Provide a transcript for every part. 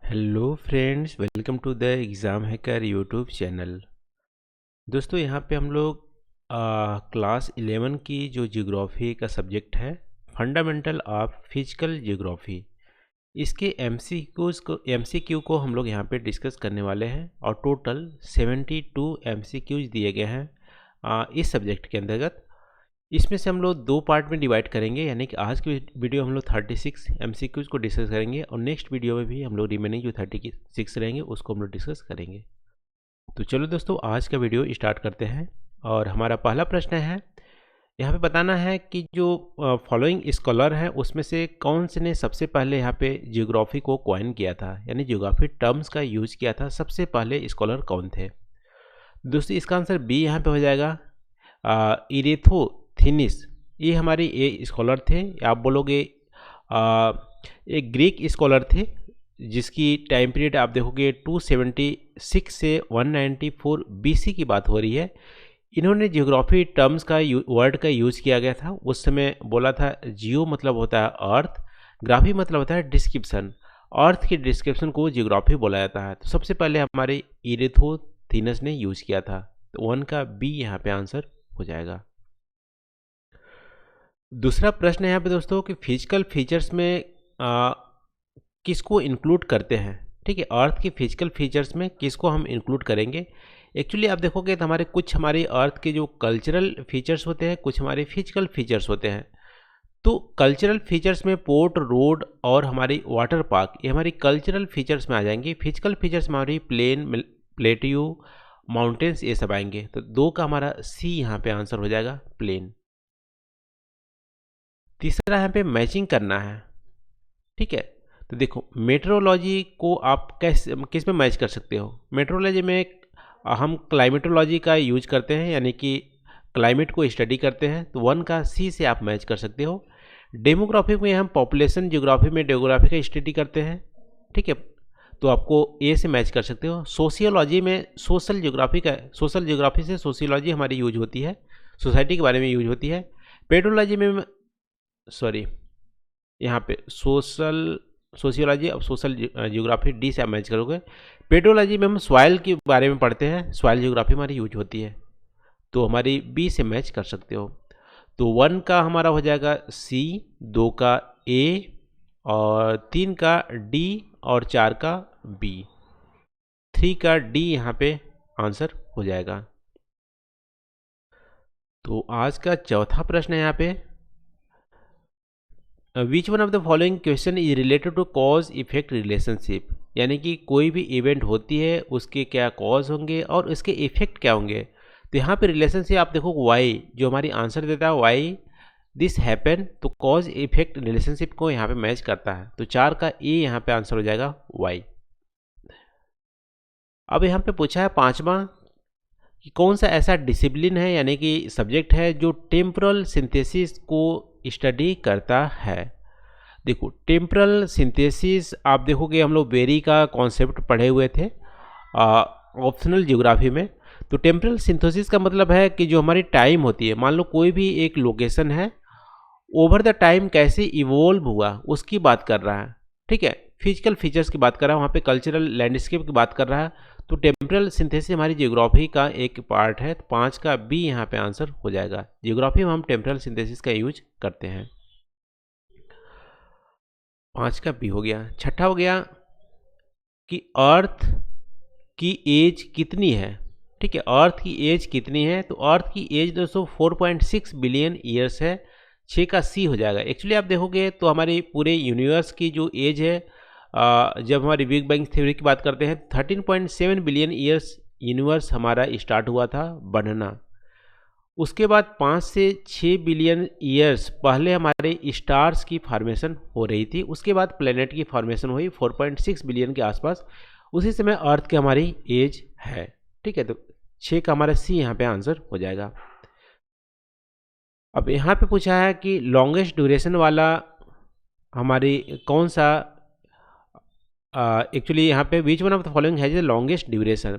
Hello friends, welcome to the exam hacker YouTube channel. दोस्तों, यहाँ पे हम लोग क्लास 11 की जो ज्योग्राफी का सब्जेक्ट है, फंडामेंटल ऑफ फिजिकल ज्योग्राफी, इसके एमसीक्यू को हम लोग यहाँ पे डिस्कस करने वाले हैं। और टोटल 72 एमसीक्यूज दिए गए हैं इस सब्जेक्ट के अंतर्गत। इसमें से हम लोग दो पार्ट में डिवाइड करेंगे, यानी कि आज की वीडियो हम लोग 36 एमसीक्यूज को डिस्कस करेंगे और नेक्स्ट वीडियो में भी हम लोग रिमेनिंग जो 36 रहेंगे उसको हम लोग डिस्कस करेंगे। तो चलो दोस्तों, आज का वीडियो स्टार्ट करते हैं। और हमारा पहला प्रश्न है, यहाँ पे बताना है कि जो फॉलोइंग स्कॉलर हैं उसमें से कौन से ने सबसे पहले यहाँ पे जियोग्राफी को कॉइन किया था, यानी जियोग्राफी टर्म्स का यूज किया था। सबसे पहले स्कॉलर कौन थे? दोस्तों, इसका आंसर बी यहाँ पे हो जाएगा, इरेथोथिनिस। ये हमारे ये स्कॉलर थे। आप बोलोगे एक ग्रीक स्कॉलर थे जिसकी टाइम पीरियड आप देखोगे 276 से 194 बीसी की बात हो रही है। इन्होंने जियोग्राफी टर्म्स का वर्ड का यूज किया गया था। उस समय बोला था जियो मतलब होता है अर्थ, ग्राफी मतलब होता है डिस्क्रिप्शन। अर्थ की डिस्क्रिप्शन को जियोग्राफी बोला जाता है। तो सबसे पहले हमारे इरेथोथिनस ने यूज किया था। तो 1 का बी यहाँ पे आंसर हो जाएगा। दूसरा प्रश्न है यहाँ पे दोस्तों कि फिजिकल फीचर्स में किसको इंक्लूड करते हैं। ठीक है, अर्थ की फिजिकल फीचर्स में किसको हम इंक्लूड करेंगे? एक्चुअली आप देखोगे तो हमारे अर्थ के जो कल्चरल फीचर्स होते हैं, कुछ हमारे फिजिकल फीचर्स होते हैं। तो कल्चरल फीचर्स में पोर्ट, रोड और हमारी वाटर पार्क, ये हमारी कल्चरल फीचर्स में आ जाएंगे। फिजिकल फीचर्स में हमारी प्लेन, प्लेट्यू, माउंटेन्स, ये सब आएंगे। तो 2 का हमारा सी यहाँ पे आंसर हो जाएगा, प्लेन। तीसरा यहाँ पे मैचिंग करना है। ठीक है, तो देखो मेट्रोलॉजी को आप किस में मैच कर सकते हो? मेट्रोलॉजी में हम क्लाइमेटोलॉजी का यूज करते हैं, यानी कि क्लाइमेट को स्टडी करते हैं। तो 1 का सी से आप मैच कर सकते हो। डेमोग्राफी में हम पॉपुलेशन ज्योग्राफी में डेमोग्राफी का स्टडी करते हैं। ठीक है, तो आपको ए से मैच कर सकते हो। सोशियोलॉजी में सोशल ज्योग्राफी से सोशियोलॉजी हमारी यूज होती है, सोसाइटी के बारे में यूज होती है। पेट्रोलॉजी में यहाँ पे सोशियोलॉजी, अब सोशल ज्योग्राफी डी से आप मैच करोगे। पेट्रोलॉजी में हम सॉइल के बारे में पढ़ते हैं, सॉइल ज्योग्राफी हमारी यूज होती है। तो हमारी बी से मैच कर सकते हो। तो 1 का हमारा हो जाएगा सी, 2 का ए और 3 का डी और 4 का बी। 3 का डी यहाँ पे आंसर हो जाएगा। तो आज का चौथा प्रश्न है यहाँ पे, which one of the following question is related to cause effect relationship, यानी कि कोई भी इवेंट होती है उसके क्या कॉज होंगे और उसके इफेक्ट क्या होंगे। तो यहाँ पे रिलेशनशिप आप देखो वाई, जो हमारी आंसर देता है वाई दिस हैपन, तो कॉज इफेक्ट रिलेशनशिप को यहाँ पे मैच करता है। तो 4 का ए यहाँ पे आंसर हो जाएगा वाई। अब यहाँ पे पूछा है पांचवा कि कौन सा ऐसा डिसिप्लिन है, यानी कि सब्जेक्ट है, जो टेम्पोरल सिंथेसिस को स्टडी करता है। देखो टेम्पोरल सिंथेसिस आप देखोगे, हम लोग बेरी का कॉन्सेप्ट पढ़े हुए थे ऑप्शनल ज्योग्राफी में। तो टेम्पोरल सिंथेसिस का मतलब है कि जो हमारी टाइम होती है, मान लो कोई भी एक लोकेशन है, ओवर द टाइम कैसे इवोल्व हुआ उसकी बात कर रहा है। ठीक है, फिजिकल फीचर्स की बात कर रहा है, वहाँ पे कल्चरल लैंडस्केप की बात कर रहा है। तो टेम्पोरल सिंथेसिस हमारी जियोग्राफी का एक पार्ट है। तो 5 का बी यहाँ पे आंसर हो जाएगा। जियोग्राफी में हम टेम्पोरल सिंथेसिस का यूज करते हैं। 5 का बी हो गया। छठा हो गया कि अर्थ की एज कितनी है। ठीक है, अर्थ की एज कितनी है? तो अर्थ की एज दोस्तों 4.6 बिलियन ईयर्स है। 6 का सी हो जाएगा। एक्चुअली आप देखोगे तो हमारी पूरे यूनिवर्स की जो एज है, जब हमारी बिग बैंग थ्योरी की बात करते हैं, 13.7 बिलियन ईयर्स यूनिवर्स हमारा स्टार्ट हुआ था बढ़ना। उसके बाद 5 से 6 बिलियन ईयर्स पहले हमारे स्टार्स की फॉर्मेशन हो रही थी। उसके बाद प्लेनेट की फॉर्मेशन हुई 4.6 बिलियन के आसपास। उसी समय अर्थ की हमारी एज है। ठीक है, तो 6 का हमारा सी यहाँ पे आंसर हो जाएगा। अब यहाँ पे पूछा है कि लॉन्गेस्ट ड्यूरेशन वाला हमारी कौन सा, एक्चुअली यहाँ पे which one of the following has the longest duration.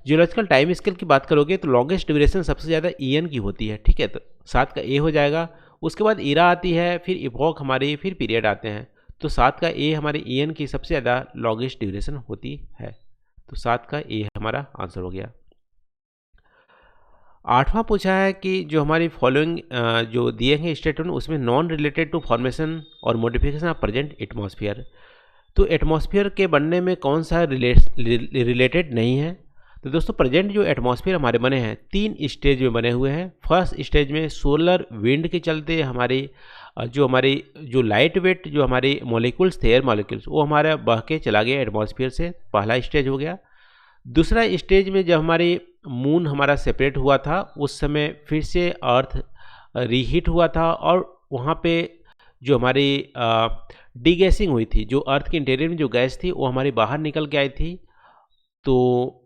Geological time scale की बात करोगे तो लॉन्गेस्ट ड्यूरेशन सबसे ज़्यादा ईएन की होती है। ठीक है, तो 7 का ए हो जाएगा। उसके बाद इरा आती है, फिर इपॉक हमारी, फिर पीरियड आते हैं। तो 7 का ए हमारे EN की सबसे ज़्यादा लॉन्गेस्ट ड्यूरेशन होती है। तो 7 का ए हमारा आंसर हो गया। 8वां पूछा है कि जो हमारी फॉलोइंग जो दिए हैं स्टेटमेंट उसमें नॉन रिलेटेड टू फॉर्मेशन और मॉडिफिकेशन ऑफ प्रेजेंट एटमॉस्फेयर। तो एटमॉस्फेयर के बनने में कौन सा रिलेटेड नहीं है? तो दोस्तों प्रेजेंट जो एटमॉस्फेयर हमारे बने हैं 3 स्टेज में बने हुए हैं। फर्स्ट स्टेज में सोलर विंड के चलते हमारी जो लाइट वेट जो हमारे मॉलिक्यूल्स थे, एयर मॉलिक्यूल्स, वो हमारा बह के चला गया एटमॉस्फेयर से, पहला स्टेज हो गया। दूसरा स्टेज में जब हमारी मून हमारा सेपरेट हुआ था उस समय फिर से अर्थ रीहीट हुआ था और वहाँ पे जो हमारी डीगैसिंग हुई थी, जो अर्थ के इंटीरियर में जो गैस थी वो हमारी बाहर निकल के आई थी। तो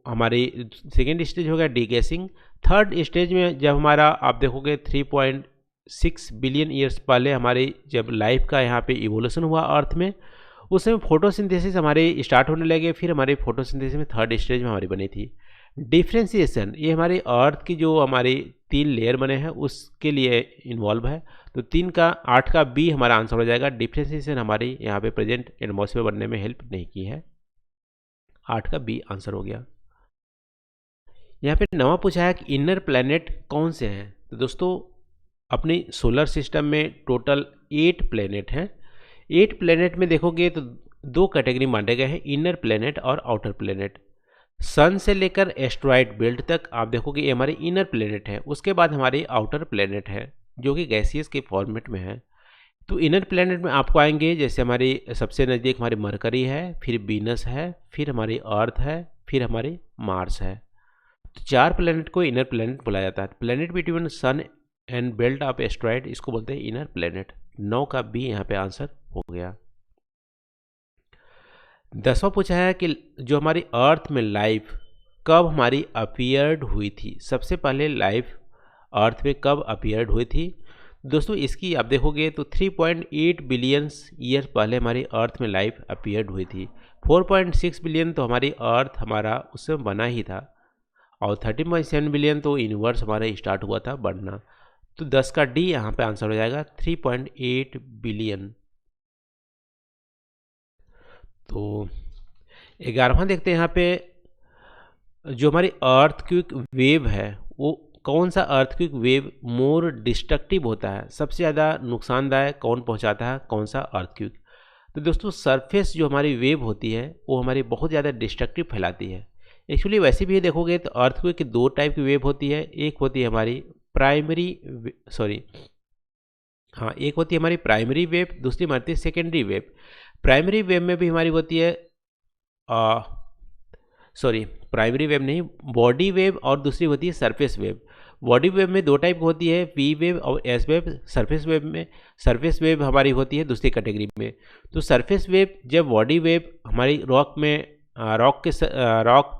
हमारी सेकेंड स्टेज हो गया डीगैसिंग। थर्ड स्टेज में जब हमारा आप देखोगे 3.6 बिलियन ईयर्स पहले हमारी जब लाइफ का यहाँ पे इवोल्यूशन हुआ अर्थ में, उस समय फोटोसिंथेसिस हमारे स्टार्ट होने लगे। फिर हमारी फोटोसिंथेसिस में थर्ड स्टेज में हमारी बनी थी डिफ्रेंसिएशन। ये हमारी अर्थ की जो हमारी 3 लेयर बने हैं उसके लिए इन्वॉल्व है। तो 3 का 8 का बी हमारा आंसर हो जाएगा। डिफ्रेंसिएशन हमारी यहाँ पे प्रेजेंट एटमॉस्फेयर बनने में हेल्प नहीं की है। 8 का बी आंसर हो गया। यहाँ पे 9वां पूछा है कि इनर प्लैनेट कौन से हैं? तो दोस्तों अपनी सोलर सिस्टम में टोटल 8 प्लैनेट हैं। 8 प्लैनेट में देखोगे तो 2 कैटेगरी बांटे गए हैं, इनर प्लैनेट और आउटर प्लैनेट। सन से लेकर एस्ट्रॉयड बेल्ट तक आप देखोगे ये हमारे इनर प्लैनेट है। उसके बाद हमारे आउटर प्लैनेट है जो कि गैसियस के फॉर्मेट में है। तो इनर प्लैनेट में आपको आएंगे जैसे हमारी सबसे नज़दीक हमारी मरकरी है, फिर वीनस है, फिर हमारी अर्थ है, फिर हमारी मार्स है। तो 4 प्लैनेट को इनर प्लैनेट बोला जाता है। Planet between sun and belt of asteroid इसको बोलते हैं इनर प्लैनेट। 9 का बी यहाँ पे आंसर हो गया। 10वां पूछा है कि जो हमारी अर्थ में लाइफ कब हमारी अपीयर्ड हुई थी? सबसे पहले लाइफ अर्थ में कब अपीयर्ड हुई थी? दोस्तों इसकी आप देखोगे तो 3.8 बिलियन ईयर पहले हमारी अर्थ में लाइफ अपीयर्ड हुई थी। 4.6 बिलियन तो हमारी अर्थ हमारा उस समय बना ही था और 13.7 बिलियन तो यूनिवर्स हमारा स्टार्ट हुआ था बढ़ना। तो 10 का डी यहाँ पे आंसर हो जाएगा 3.8 बिलियन। तो 11वां देखते हैं यहाँ पे जो हमारी अर्थक्वेक वेव है वो कौन सा अर्थक्वेक वेव मोर डिस्ट्रक्टिव होता है? सबसे ज़्यादा नुकसानदायक कौन पहुँचाता है, कौन सा अर्थक्वेक? तो दोस्तों सरफेस जो हमारी वेव होती है वो हमारी बहुत ज़्यादा डिस्ट्रक्टिव फैलाती है। एक्चुअली वैसे भी देखोगे तो अर्थक्वेक की 2 टाइप की वेव होती है। एक होती है हमारी एक होती है हमारी प्राइमरी वेव, दूसरी हमारी सेकेंडरी वेव। प्राइमरी वेव में भी हमारी होती है प्राइमरी वेव नहीं, बॉडी वेव, और दूसरी होती है सरफेस वेव। बॉडी वेव में 2 टाइप होती है, पी वेव और एस वेव। सरफेस वेव हमारी होती है दूसरी कैटेगरी में। तो सरफेस वेव जब बॉडी वेव हमारी रॉक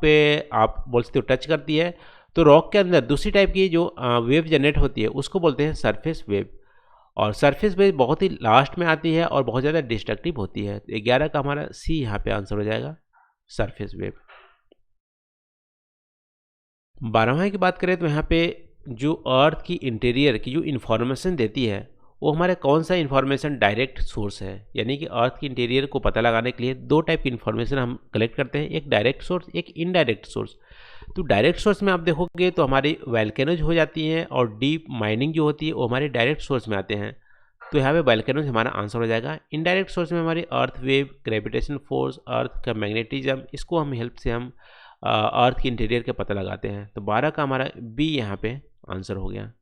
पे आप बोल सकते हो टच करती है तो रॉक के अंदर दूसरी टाइप की जो वेव जनरेट होती है उसको बोलते हैं सरफेस वेव। और सरफेस वेव बहुत ही लास्ट में आती है और बहुत ज़्यादा डिस्ट्रक्टिव होती है। 11 का हमारा सी यहाँ पे आंसर हो जाएगा, सरफेस वेव। 12वां की बात करें तो यहाँ पे जो अर्थ की इंटीरियर की जो इन्फॉर्मेशन देती है वो हमारे कौन सा इन्फॉर्मेशन डायरेक्ट सोर्स है? यानी कि अर्थ की इंटीरियर को पता लगाने के लिए 2 टाइप की इन्फॉर्मेशन हम कलेक्ट करते हैं, एक डायरेक्ट सोर्स, एक इनडायरेक्ट सोर्स। तो डायरेक्ट सोर्स में आप देखोगे तो हमारी वैल्केनोज हो जाती हैं और डीप माइनिंग जो होती है वो हमारे डायरेक्ट सोर्स में आते हैं। तो यहाँ पे वैल्केनोज हमारा आंसर हो जाएगा। इनडायरेक्ट सोर्स में हमारी अर्थ वेव, ग्रेविटेशन फोर्स, अर्थ का मैग्नेटिज्म, इसको हम हेल्प से हम अर्थ के इंटीरियर का पता लगाते हैं। तो 12 का हमारा बी यहाँ पे आंसर हो गया।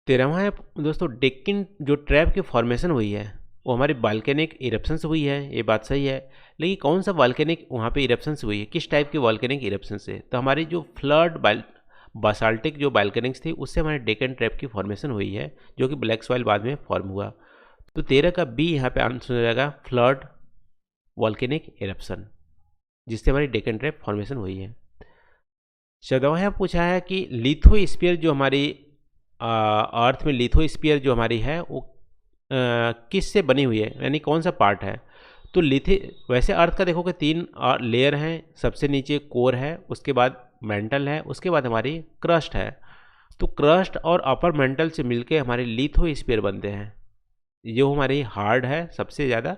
13वां है दोस्तों, डेक्कन जो ट्रैप की फॉर्मेशन हुई है वो हमारी वॉल्केनिक इरप्शन से हुई है, ये बात सही है। लेकिन कौन सा वॉल्केनिक वहाँ पे इरप्शन से हुई है, किस टाइप की वॉल्केनिक इरप्शन से? तो हमारी जो फ्लड बासाल्टिक जो वॉल्केनिक्स थी उससे हमारे डेक्कन ट्रैप की फॉर्मेशन हुई है जो कि ब्लैक सॉइल बाद में फॉर्म हुआ। तो 13 का बी यहाँ पे आंसर हो जाएगा, फ्लड वॉल्केनिक इरप्शन, जिससे हमारी डेक्कन ट्रैप फॉर्मेशन हुई है। 14वां पूछा है कि लिथोस्फीयर जो हमारी अर्थ में लिथोस्फीयर जो हमारी है वो किस से बनी हुई है, यानी कौन सा पार्ट है? तो वैसे अर्थ का देखोगे 3 लेयर हैं। सबसे नीचे कोर है, उसके बाद मेंटल है, उसके बाद हमारी क्रस्ट है। तो क्रस्ट और अपर मेंटल से मिलके हमारे लिथोस्फीयर बनते हैं। जो हमारी हार्ड है सबसे ज़्यादा,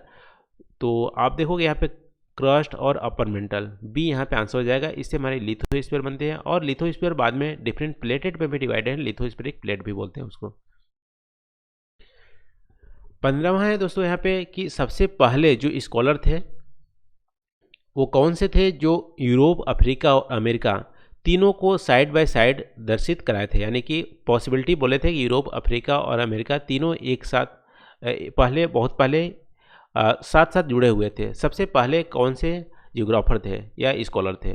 तो आप देखोगे यहाँ पे क्रस्ट और अपर मेंटल, बी यहाँ पे आंसर हो जाएगा। इससे हमारे लिथोस्फीयर बनते हैं, और लिथोस्फीयर बाद में डिफरेंट प्लेटेड पे भी डिवाइड है, लिथोस्फीरिक प्लेट भी बोलते हैं उसको। 15वां है दोस्तों यहाँ पे कि सबसे पहले जो स्कॉलर थे वो कौन से थे, जो यूरोप, अफ्रीका और अमेरिका तीनों को साइड बाय साइड दर्शित कराए थे। यानी कि पॉसिबिलिटी बोले थे कि यूरोप, अफ्रीका और अमेरिका तीनों एक साथ पहले, बहुत पहले साथ साथ जुड़े हुए थे। सबसे पहले कौन से जियोग्राफर थे या स्कॉलर थे?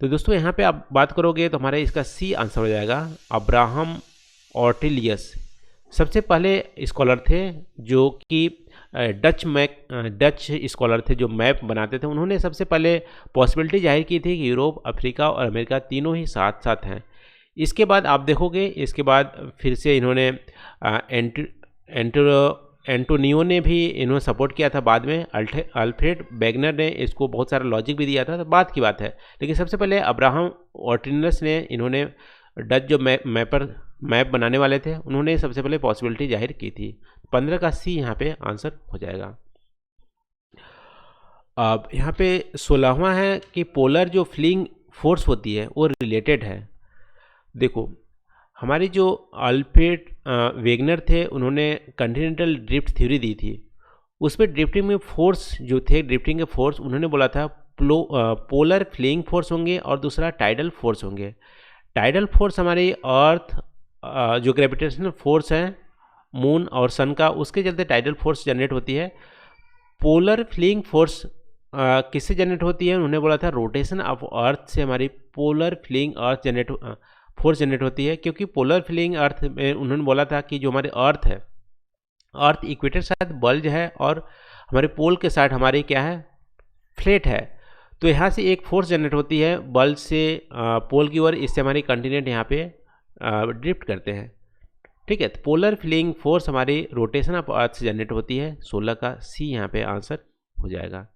तो दोस्तों यहाँ पे आप बात करोगे तो हमारे इसका सी आंसर हो जाएगा, अब्राहम ऑर्टेलियस। सबसे पहले स्कॉलर थे जो कि डच स्कॉलर थे जो मैप बनाते थे। उन्होंने सबसे पहले पॉसिबिलिटी जाहिर की थी कि यूरोप, अफ्रीका और अमेरिका तीनों ही साथ साथ हैं। इसके बाद आप देखोगे, इसके बाद फिर से इन्होंने एंटोनियो ने भी इन्होंने सपोर्ट किया था। बाद में अल्फ्रेड वेगनर ने इसको बहुत सारा लॉजिक भी दिया था, तो बात की बात है। लेकिन सबसे पहले अब्राहम ऑर्टिनस ने, इन्होंने डच जो मैप बनाने वाले थे, उन्होंने सबसे पहले पॉसिबिलिटी जाहिर की थी। 15 का सी यहाँ पे आंसर हो जाएगा। अब यहाँ पे 16वां है कि पोलर जो फ्लिंग फोर्स होती है वो रिलेटेड है। देखो, हमारी जो अल्फ्रेड वेगनर थे, उन्होंने कॉन्टिनेंटल ड्रिफ्ट थ्योरी दी थी। उसमें ड्रिफ्टिंग में फोर्स जो थे, ड्रिफ्टिंग के फोर्स उन्होंने बोला था पोलर फ्लिंग फोर्स होंगे और दूसरा टाइडल फोर्स होंगे। टाइडल फोर्स हमारी अर्थ जो ग्रेविटेशनल फोर्स है मून और सन का, उसके चलते टाइडल फोर्स जनरेट होती है। पोलर फ्लिंग फोर्स किससे जनरेट होती है? उन्होंने बोला था रोटेशन ऑफ अर्थ से हमारी polar fling earth force generate होती है। क्योंकि पोलर फ्लिंग अर्थ में उन्होंने बोला था कि जो हमारे अर्थ है, अर्थ इक्वेटर साथ बल्ज है और हमारे पोल के साथ हमारी क्या है, फ्लैट है। तो यहाँ से एक फोर्स जनरेट होती है बल्ज से पोल की ओर, इससे हमारी कंटिनेंट यहाँ पे ड्रिफ्ट करते हैं। ठीक है, तो पोलर फ्लिंग फोर्स हमारी रोटेशन ऑफ अर्थ से जनरेट होती है। 16 का सी यहाँ पे आंसर हो जाएगा।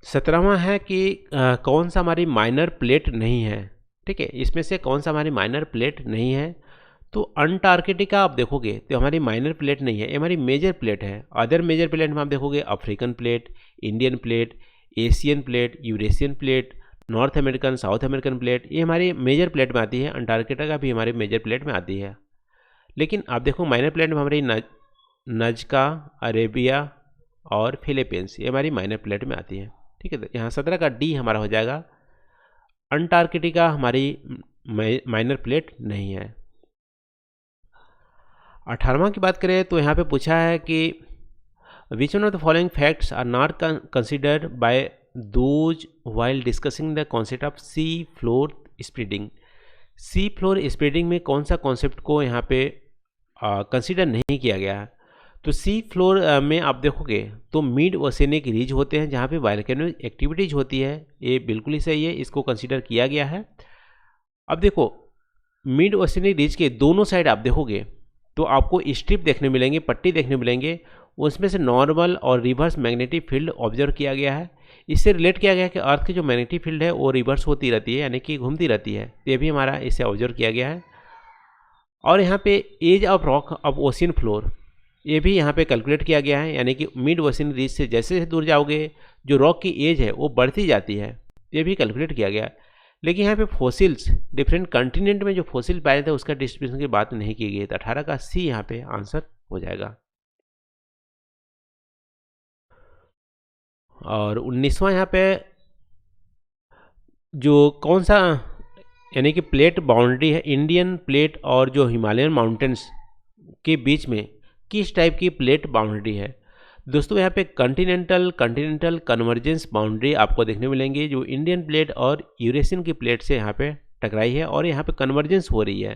17वां है कि कौन सा हमारी माइनर प्लेट नहीं है। ठीक है, इसमें से कौन सा हमारी माइनर प्लेट नहीं है? तो अंटार्कटिका आप देखोगे तो हमारी माइनर प्लेट नहीं है, ये हमारी मेजर प्लेट है। अदर मेजर प्लेट में आप देखोगे African plate, Indian plate, Asian plate, Eurasian plate, north American, south American plate, ये हमारी मेजर प्लेट में आती है। अंटार्कटिका भी हमारे मेजर प्लेट में आती है। लेकिन आप देखो माइनर प्लेट में हमारी नजका, अरेबिया और फिलीपींस, ये हमारी माइनर प्लेट में आती है। ठीक है, तो यहाँ 17 का डी हमारा हो जाएगा, अंटार्कटिका हमारी माइनर प्लेट नहीं है। 18वां की बात करें तो यहाँ पे पूछा है कि which one of the following facts are not considered by those while discussing the concept of sea floor spreading. Sea floor spreading में कौन सा कॉन्सेप्ट को यहाँ पे कंसिडर नहीं किया गया है? तो सी फ्लोर में आप देखोगे तो मिड ओशियनिक रीज होते हैं जहाँ पे वॉल्केनिक एक्टिविटीज होती है, ये बिल्कुल ही सही है, इसको कंसिडर किया गया है। अब देखो मिड ओशियनिक रीज के दोनों साइड आप देखोगे तो आपको स्ट्रिप देखने मिलेंगे, पट्टी देखने मिलेंगे, उसमें से नॉर्मल और रिवर्स मैग्नेटिक फील्ड ऑब्जर्व किया गया है। इससे रिलेट किया गया है कि अर्थ की जो मैग्नेटिक फील्ड है वो रिवर्स होती रहती है, यानी कि घूमती रहती है। ये भी हमारा इससे ऑब्जर्व किया गया है। और यहाँ पे age of rock of ocean floor, ये भी यहाँ पे कैलकुलेट किया गया है, यानी कि मिड ओशियन रीज से जैसे जैसे दूर जाओगे जो रॉक की एज है वो बढ़ती जाती है, ये भी कैलकुलेट किया गया है। लेकिन यहाँ पे फॉसिल्स, डिफरेंट कंटिनेंट में जो फॉसिल पाए थे उसका डिस्ट्रीब्यूशन की बात नहीं की गई। तो 18 का सी यहाँ पे आंसर हो जाएगा। और 19वां यहाँ पे जो कौन सा यानी कि प्लेट बाउंड्री है, इंडियन प्लेट और जो हिमालयन माउंटेन्स के बीच में किस टाइप की प्लेट बाउंड्री है? दोस्तों यहाँ पे कंटिनेंटल कन्वर्जेंस बाउंड्री आपको देखने मिलेंगी, जो इंडियन प्लेट और यूरेशियन की प्लेट से यहाँ पे टकराई है और यहाँ पे कन्वर्जेंस हो रही है।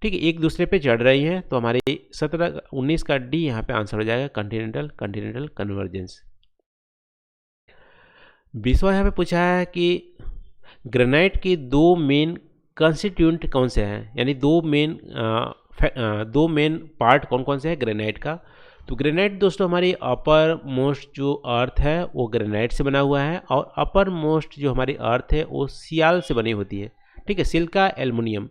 ठीक है, एक दूसरे पे चढ़ रही है। तो हमारी 19 का डी यहाँ पे आंसर हो जाएगा, कंटिनेंटल कन्वर्जेंस। 20वां यहाँ पे पूछा है कि ग्रेनाइट की दो मेन कंस्टिट्यूएंट कौन से हैं, यानी दो मेन पार्ट कौन कौन से हैं ग्रेनाइट का? तो ग्रेनाइट दोस्तों हमारी अपर मोस्ट जो अर्थ है वो ग्रेनाइट से बना हुआ है, और अपर मोस्ट जो हमारी अर्थ है वो सियाल से बनी होती है। ठीक है, सिलिका एल्युमिनियम।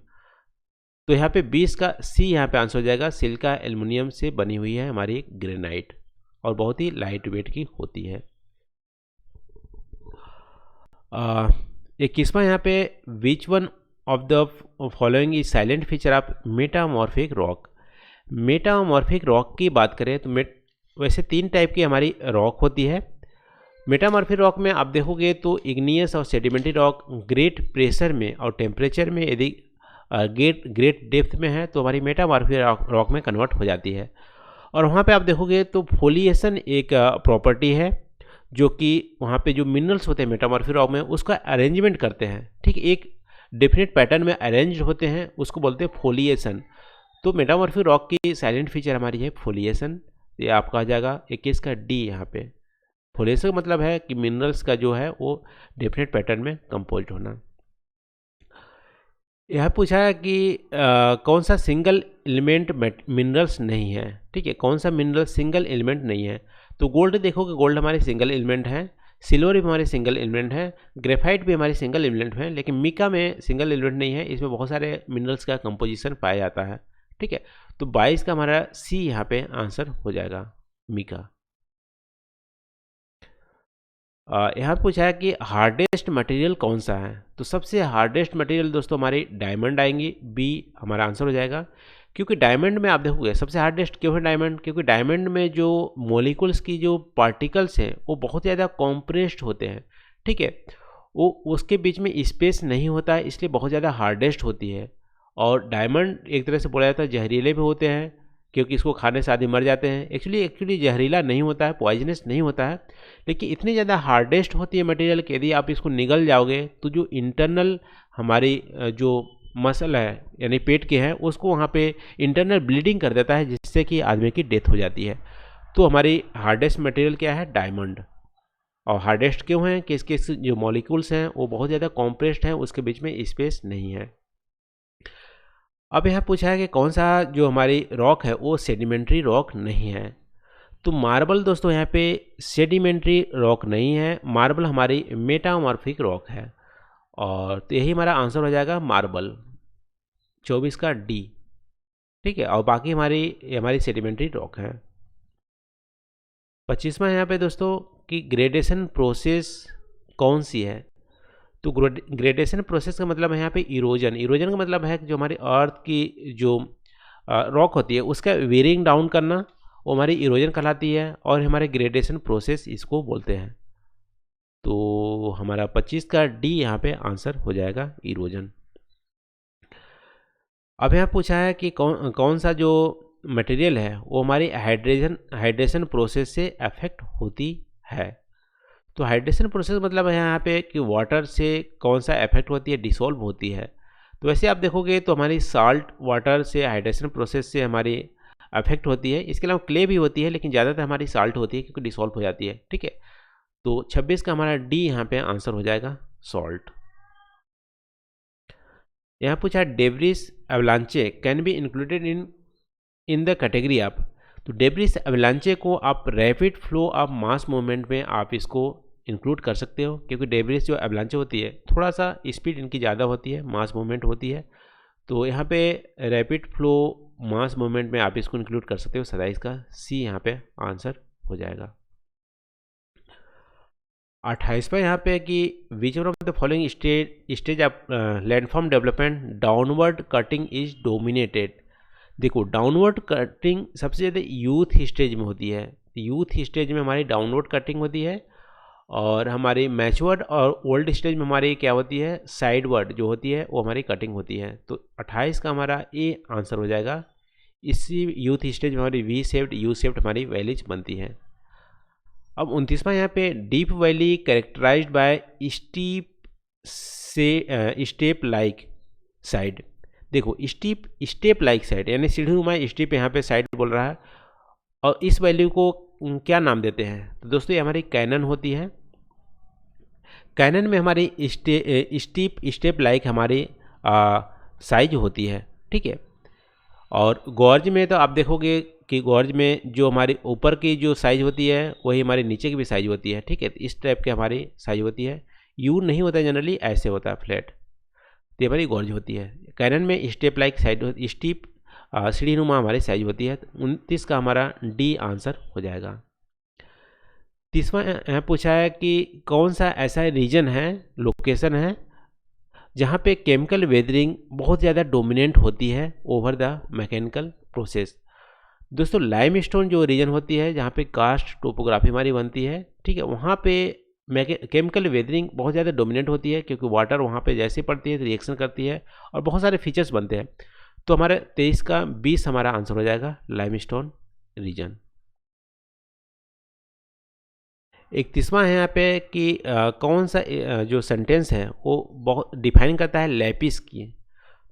तो यहाँ पे 20 का सी यहाँ पे आंसर हो जाएगा। सिलिका एल्युमिनियम से बनी हुई है हमारी ग्रेनाइट और बहुत ही लाइट वेट की होती है। 21वां यहाँ पे which one of the following is silent feature of metamorphic rock. Metamorphic rock की बात करें तो वैसे 3 टाइप की हमारी रॉक होती है। मेटामॉर्फिक रॉक में आप देखोगे तो इग्नियस और सेडिमेंट्री रॉक ग्रेट प्रेशर में और टेम्परेचर में यदि ग्रेट डेप्थ में है तो हमारी मेटामॉर्फिक रॉक में कन्वर्ट हो जाती है। और वहाँ पे आप देखोगे तो फोलिएशन एक प्रॉपर्टी है जो कि वहाँ पे जो मिनरल्स होते हैं मेटामॉर्फिक रॉक में उसका अरेंजमेंट करते हैं, ठीक, एक डेफिनेट पैटर्न में अरेंज होते हैं, उसको बोलते हैं फोलिएशन। तो मेटामॉर्फिक रॉक की साइलेंट फीचर हमारी है फोलिएशन। ये आपका आ जाएगा 21 का डी। यहाँ पे फोलिएशन का मतलब है कि मिनरल्स का जो है वो डेफिनेट पैटर्न में कंपोज्ड होना। यह पूछा है कि कौन सा सिंगल एलिमेंट मिनरल्स नहीं है, ठीक है, कौन सा मिनरल सिंगल एलिमेंट नहीं है। तो गोल्ड देखोगे, गोल्ड हमारे सिंगल एलिमेंट है, सिल्वर भी हमारे सिंगल एलिमेंट है, ग्रेफाइट भी हमारे सिंगल एलिमेंट है, लेकिन मिका में सिंगल एलिमेंट नहीं है, इसमें बहुत सारे मिनरल्स का कंपोजिशन पाया जाता है, ठीक है। तो 22 का हमारा सी यहाँ पे आंसर हो जाएगा, मिका। यहाँ पूछा है कि हार्डेस्ट मटेरियल कौन सा है। तो सबसे हार्डेस्ट मटेरियल दोस्तों हमारी डायमंड आएंगी, बी हमारा आंसर हो जाएगा। क्योंकि डायमंड में आप देखोगे सबसे हार्डेस्ट क्यों है डायमंड, क्योंकि डायमंड में जो मॉलिक्यूल्स की जो पार्टिकल्स हैं वो बहुत ज़्यादा कॉम्प्रेस्ड होते हैं, ठीक है, वो उसके बीच में स्पेस नहीं होता है, इसलिए बहुत ज़्यादा हार्डेस्ट होती है। और डायमंड एक तरह से बोला जाता है जहरीले भी होते हैं, क्योंकि इसको खाने से आदमी मर जाते हैं। एक्चुअली जहरीला नहीं होता है, पॉइजनस नहीं होता है, लेकिन इतनी ज़्यादा हार्डेस्ट होती है मटेरियल कि यदि आप इसको निगल जाओगे तो जो इंटरनल हमारी जो मसल है यानी पेट के हैं उसको वहाँ पे इंटरनल ब्लीडिंग कर देता है, जिससे कि आदमी की डेथ हो जाती है। तो हमारी हार्डेस्ट मटेरियल क्या है, डायमंड। और हार्डेस्ट क्यों है कि इसके जो मॉलिक्यूल्स हैं वो बहुत ज़्यादा कॉम्प्रेस्ड हैं, उसके बीच में स्पेस नहीं है। अब यहाँ पूछा है कि कौन सा जो हमारी रॉक है वो सेडिमेंट्री रॉक नहीं है। तो मार्बल दोस्तों यहाँ पे सेडिमेंट्री रॉक नहीं है, मार्बल हमारी मेटामॉर्फिक रॉक है। और तो यही हमारा आंसर हो जाएगा मार्बल, 24 का डी, ठीक है। और बाकी हमारी सेडिमेंट्री रॉक है। 25वां यहाँ पे दोस्तों कि ग्रेडेशन प्रोसेस कौन सी है। तो ग्रेडेशन प्रोसेस का मतलब है यहाँ पे इरोजन। इरोजन का मतलब है कि जो हमारी अर्थ की जो रॉक होती है उसका वेरिंग डाउन करना, वो हमारी इरोजन कहलाती है, और हमारे ग्रेडेशन प्रोसेस इसको बोलते हैं। तो हमारा 25 का डी यहाँ पे आंसर हो जाएगा, इरोजन। अब यहाँ पूछा है कि कौन सा जो मटेरियल है वो हमारी हाइड्रेशन प्रोसेस से अफेक्ट होती है। तो हाइड्रेशन प्रोसेस मतलब है यहाँ पे कि वाटर से कौन सा इफेक्ट होती है, डिसॉल्व होती है। तो वैसे आप देखोगे तो हमारी साल्ट वाटर से हाइड्रेशन प्रोसेस से हमारी अफेक्ट होती है। इसके अलावा क्ले भी होती है, लेकिन ज़्यादातर हमारी साल्ट होती है क्योंकि डिसॉल्व हो जाती है, ठीक है। तो 26 का हमारा डी यहाँ पे आंसर हो जाएगा, सॉल्ट। यहाँ पूछा debris एवलांचे can be included in the category of. तो डेब्रिस एवलांचे को आप rapid flow of mass movement में आप इसको इंक्लूड कर सकते हो, क्योंकि डेब्रिस जो एवलांचे होती है थोड़ा सा स्पीड इनकी ज़्यादा होती है, मास मूवमेंट होती है। तो यहाँ पे रैपिड फ्लो मास मूवमेंट में आप इसको इंक्लूड कर सकते हो, 27 का सी यहाँ पे आंसर हो जाएगा। 28वां यहाँ पे कि which one of the following stage of landform development downward cutting is dominated. देखो डाउनवर्ड कटिंग सबसे ज़्यादा यूथ स्टेज में होती है। यूथ स्टेज में हमारी डाउनवर्ड कटिंग होती है, और हमारी मैच्योर्ड और ओल्ड स्टेज में हमारी क्या होती है, साइडवर्ड जो होती है वो हमारी कटिंग होती है। तो 28 का हमारा ए आंसर हो जाएगा। इसी यूथ स्टेज में हमारी वी शेप्ड यू शेप्ड हमारी वैलीज बनती है। अब 29वां यहाँ पे deep valley characterized by step like side. देखो स्टेप लाइक साइड यानी सीढ़ीनुमा स्टेप यहाँ पे साइड बोल रहा है, और इस वैल्यू को क्या नाम देते हैं। तो दोस्तों ये हमारी कैनन होती है। कैनन में हमारी स्टेप लाइक हमारी साइज होती है, ठीक है। और गॉर्ज में तो आप देखोगे कि गॉर्ज में जो हमारी ऊपर की जो साइज होती है वही हमारे नीचे की भी साइज होती है, ठीक है। तो इस टाइप की हमारी साइज होती है। यू नहीं होता जनरली, ऐसे होता है फ्लैट। तो ये हमारी गॉर्ज होती है। कैनन में स्टेप लाइक साइड, स्टीप सीढ़ीनुमा हमारी साइज होती है। 29 का हमारा डी आंसर हो जाएगा। तीसरा यहाँ पूछा है कि कौन सा ऐसा रीजन है, लोकेशन है, जहाँ पे केमिकल वेदरिंग बहुत ज़्यादा डोमिनेंट होती है ओवर द मैकेनिकल प्रोसेस। दोस्तों लाइमस्टोन जो रीजन होती है जहाँ पे कास्ट टोपोग्राफी हमारी बनती है, ठीक है, वहाँ पे केमिकल वेदरिंग बहुत ज़्यादा डोमिनेंट होती है, क्योंकि वाटर वहाँ पे जैसे पड़ती है रिएक्शन करती है और बहुत सारे फीचर्स बनते हैं। तो हमारे 23 का 20 हमारा आंसर हो जाएगा, लाइमस्टोन रीजन। 31वां है यहाँ पे कि कौन सा जो सेंटेंस है वो बहुत डिफाइन करता है लैपिस की।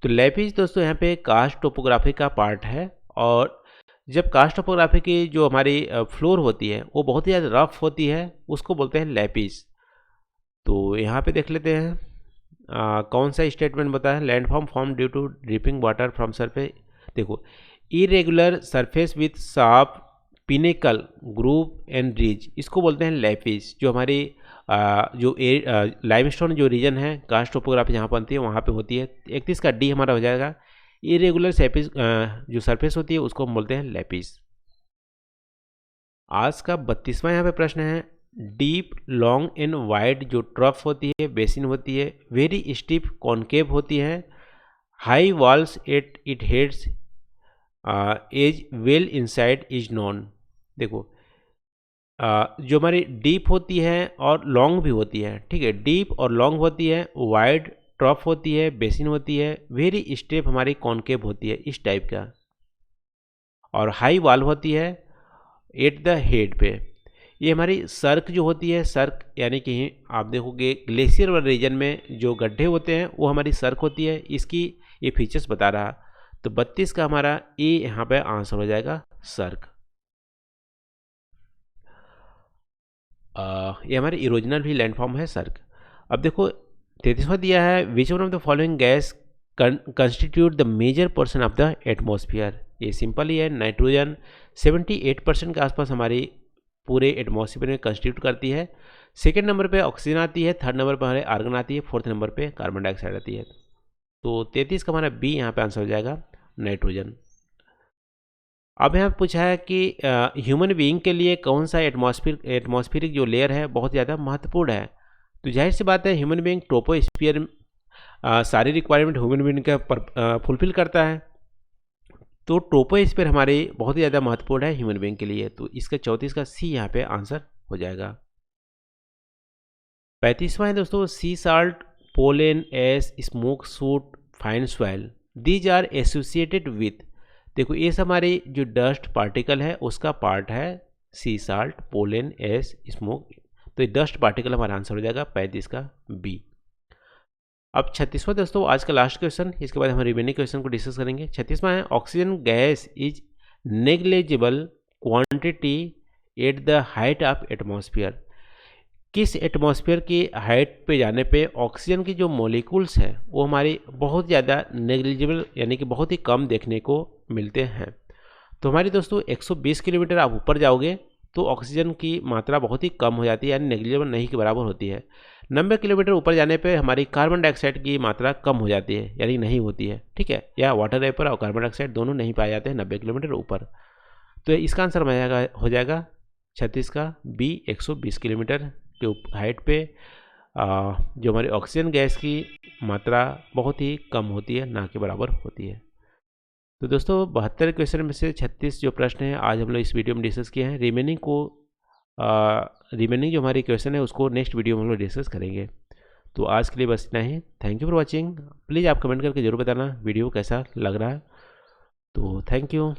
तो लैपिस दोस्तों यहाँ पे कास्ट टोपोग्राफी का पार्ट है, और जब कास्ट टोपोग्राफी की जो हमारी फ्लोर होती है वो बहुत ही ज़्यादा रफ होती है, उसको बोलते हैं लैपिस। तो यहाँ पे देख लेते हैं कौन सा स्टेटमेंट बताया, landform form due to dripping water from surface. देखो, irregular surface with sharp pinnacle groove and ridge, इसको बोलते हैं लैपिस। जो हमारी जो लाइमस्टोन जो रीजन है कास्ट टोपोग्राफी जहाँ बनती है वहाँ पे होती है। 31 का डी हमारा हो जाएगा। इरेगुलर सरफेस जो सरफेस होती है उसको हम बोलते हैं लैपिस। आज का 32वां यहाँ पे प्रश्न है, डीप लॉन्ग एंड वाइड जो ट्रफ होती है, बेसिन होती है, वेरी स्टीप कॉनकेव होती है, high walls at it heads as well inside is known. देखो जो हमारी डीप होती है और लॉन्ग भी होती है, ठीक है, डीप और लॉन्ग होती है, वाइड ट्रफ होती है, बेसिन होती है, वेरी स्टेप हमारी कॉनकेव होती है इस टाइप का, और हाई वॉल होती है एट द हेड पे। ये हमारी सर्क जो होती है, सर्क यानी कि आप देखोगे ग्लेशियर वाले रीजन में जो गड्ढे होते हैं वो हमारी सर्क होती है, इसकी ये फीचर्स बता रहा। तो 32 का हमारा ए यहाँ पे आंसर हो जाएगा, सर्क। ये हमारी इरोजनल भी लैंडफॉर्म है सर्क। अब देखो 33वां दिया है, which one of the following gas constitute the major person of the atmosphere. ये सिंपल ही है, नाइट्रोजन 78% के आसपास हमारी पूरे एटमॉस्फेयर में कंस्टिट्यूट करती है। सेकेंड नंबर पे ऑक्सीजन आती है, थर्ड नंबर पर हमारे आर्गन आती है, फोर्थ नंबर पे कार्बन डाइऑक्साइड आती है। तो 33 का हमारा बी यहाँ पे आंसर हो जाएगा, नाइट्रोजन। अब यहाँ पूछा है कि ह्यूमन बीइंग के लिए कौन सा एटमॉस्फेरिक जो लेयर है बहुत ज़्यादा महत्वपूर्ण है। तो जाहिर सी बात है ह्यूमन बीइंग ट्रोपोस्फीयर सारी रिक्वायरमेंट ह्यूमन बीइंग का फुलफिल करता है। तो ट्रोपोस्फीयर हमारे बहुत ही ज़्यादा महत्वपूर्ण है ह्यूमन बीइंग के लिए। तो इसका 34 का सी यहाँ पे आंसर हो जाएगा। 35वां है दोस्तों, sea salt, pollen, ash, smoke, soot, fine soil, these are associated with. देखो ये सब हमारी जो डस्ट पार्टिकल है उसका पार्ट है, सी साल्ट, पोलन, एस, स्मोक। तो ये डस्ट पार्टिकल हमारा आंसर हो जाएगा 35 का बी। अब 36वां दोस्तों आज का लास्ट क्वेश्चन, इसके बाद हम रिमेनिंग क्वेश्चन को डिस्कस करेंगे। 36वां है, oxygen gas is negligible quantity at the height of atmosphere. किस एटमॉस्फेयर की हाइट पे जाने पे ऑक्सीजन की जो मॉलिक्यूल्स हैं वो हमारी बहुत ज़्यादा नेग्लिजिबल यानी कि बहुत ही कम देखने को मिलते हैं। तो हमारी दोस्तों 120 किलोमीटर आप ऊपर जाओगे तो ऑक्सीजन की मात्रा बहुत ही कम हो जाती है, यानी नेग्लिजिबल नहीं के बराबर होती है। 90 किलोमीटर ऊपर जाने पे हमारी कार्बन डाइऑक्साइड की मात्रा कम हो जाती है, यानी नहीं होती है, ठीक है, या वाटर वेपर और कार्बन डाइऑक्साइड दोनों नहीं पाए जाते हैं 90 किलोमीटर ऊपर। तो इसका आंसर हो जाएगा 36 का बी, 120 किलोमीटर के हाइट पे जो हमारी ऑक्सीजन गैस की मात्रा बहुत ही कम होती है, ना के बराबर होती है। तो दोस्तों 72 क्वेश्चन में से 36 जो प्रश्न हैं आज हम लोग इस वीडियो में डिस्कस किए हैं। रिमेनिंग जो हमारी क्वेश्चन है उसको नेक्स्ट वीडियो में हम लोग डिस्कस करेंगे। तो आज के लिए बस इतना ही। Thank you for watching. Please आप कमेंट करके जरूर बताना वीडियो कैसा लग रहा है। तो थैंक यू।